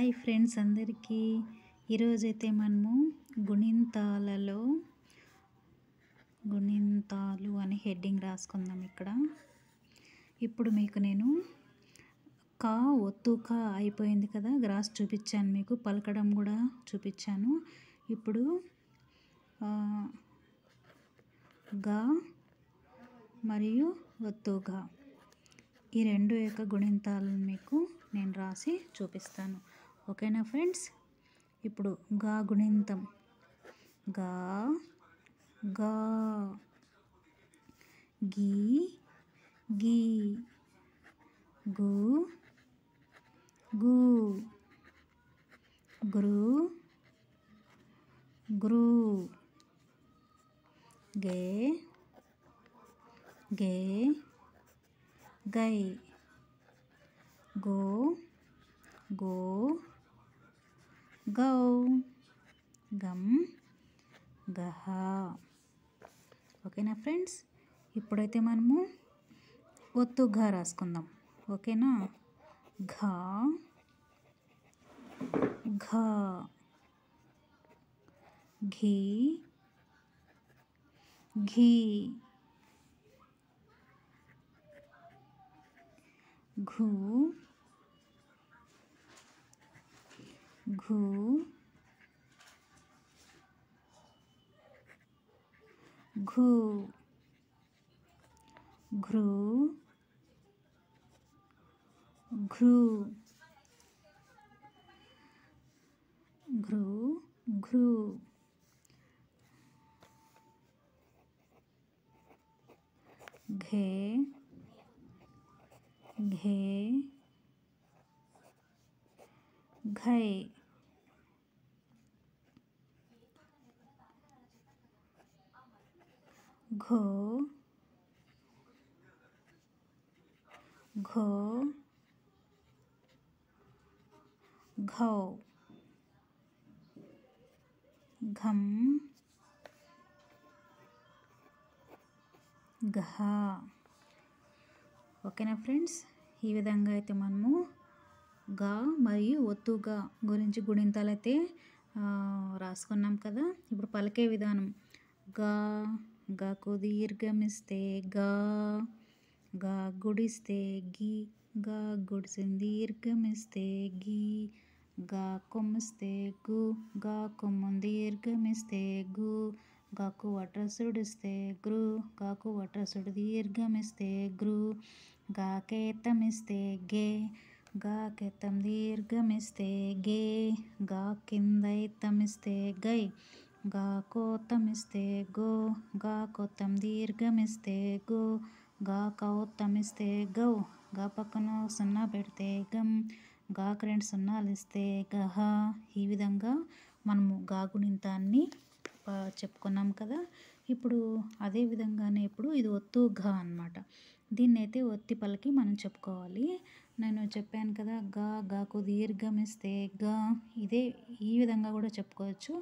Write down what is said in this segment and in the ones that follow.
Hi friends అందరికీ. ఈరోజైతే మనము గుణింతాలు అని హెడ్డింగ్ రాసుకుందాం. ఇప్పుడు మీకు నేను కా ఒత్తు కా అయిపోయింది కదా, రాసి చూపించాను, మీకు పలకడం కూడా చూపించాను. ఇప్పుడు గా మరియు ఒత్తుగా ఈ రెండు యొక్క గుణింతాలను మీకు నేను రాసి చూపిస్తాను. ఓకేనా ఫ్రెండ్స్? ఇప్పుడు గా గుణింతం గా గా, గీ గీ, గు గు, గ్రు గ్రు, గే గే, గై, గో గో, గౌ, గం గహ. ఓకేనా ఫ్రెండ్స్? ఇప్పుడైతే మనము ఒత్తుగా రాసుకుందాం. ఓకేనా? ఘా ఘా, ఘీ ఘీ, ఘూ ఘూ, ఘూ, ఘృ ఘృ, ఘృ ఘృ, ఘే ఘే, ఘై, ఘో ఘో, ఘౌ, ఘం గహ. ఓకేనా ఫ్రెండ్స్? ఈ విధంగా అయితే మనము గా మరియు ఒత్తుగా గురించి గుణింతాలు అయితే రాసుకున్నాం కదా. ఇప్పుడు పలికే విధానం గా గాకు దీర్ఘమిస్తే గా, గా గుడిస్తే గి, గా గుడిసిన దీర్ఘమిస్తే గి, గా కొమ్మిస్తే గు, గా కొమ్మును దీర్ఘమిస్తే గు, గాకు వట్రసుడిస్తే గృ, గాకు వట్రసుడు దీర్ఘమిస్తే గృ, గా కేతమిస్తే గే, గా కేతం దీర్ఘమిస్తే గే, గా కింద ఎత్తమిస్తే గై, గా కోతమిస్తే గో, గా కోతం దీర్ఘమిస్తే గో, గా కౌతమిస్తే గౌ, గా పక్కన సున్నా పెడితే గం, గాకు 2 సున్నాలు ఇస్తే గహ. ఈ విధంగా మనము గా గుణింతాన్ని చెప్పుకున్నాం కదా. ఇప్పుడు అదే విధంగానే ఇప్పుడు ఇది ఒత్తు ఘా అన్నమాట. దీన్ని అయితే ఒత్తి పలికి మనం చెప్పుకోవాలి. నేను చెప్పాను కదా, గా గాకు దీర్ఘమిస్తే గా, ఇదే ఈ విధంగా కూడా చెప్పుకోవచ్చు.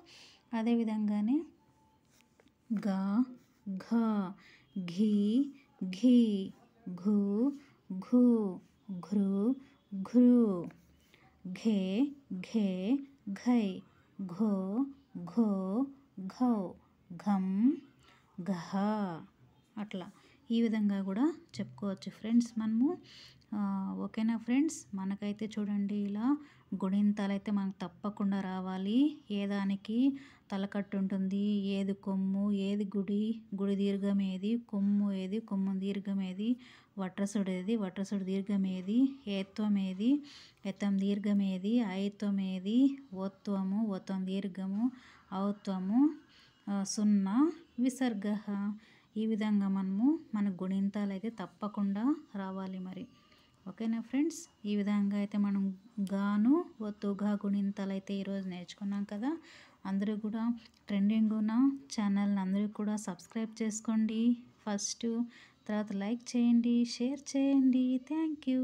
అదే విధంగానే గా ఘా, ఘీ ఘీ, ఘు ఘూ, ఘృ ఘృ, ఘే ఘే, ఘై, ఘో ఘో, ఘౌ, ఘం ఘహ. అట్లా ఈ విధంగా కూడా చెప్పుకోవచ్చు ఫ్రెండ్స్ మనము. ఓకేనా ఫ్రెండ్స్? మనకైతే చూడండి, ఇలా గుణింతాలు అయితే మనకు తప్పకుండా రావాలి. ఏదానికి తలకట్టు ఉంటుంది, ఏది కొమ్ము, ఏది గుడి, గుడి దీర్ఘం ఏది, కొమ్ము ఏది, కొమ్ము దీర్ఘం ఏది, వట్రసుడు ఏది, వట్రసుడు దీర్ఘం ఏది, ఏత్వం ఏది, ఎత్తం దీర్ఘం ఏది, ఐత్వం ఏది, ఓత్వము, ఓత్వం దీర్ఘము, ఔత్వము, సున్నా, విసర్గ. ఈ విధంగా మనము మన గుణింతాలు అయితే తప్పకుండా రావాలి మరి. ఓకేనా ఫ్రెండ్స్? ఈ విధంగా అయితే మనం గాను ఒత్తుగా గుణింతాలు అయితే ఈరోజు నేర్చుకున్నాం కదా. అందరూ కూడా ట్రెండింగ్ ఉన్న ఛానల్ని అందరూ కూడా సబ్స్క్రైబ్ చేసుకోండి ఫస్ట్. తర్వాత లైక్ చేయండి, షేర్ చేయండి. Thank you.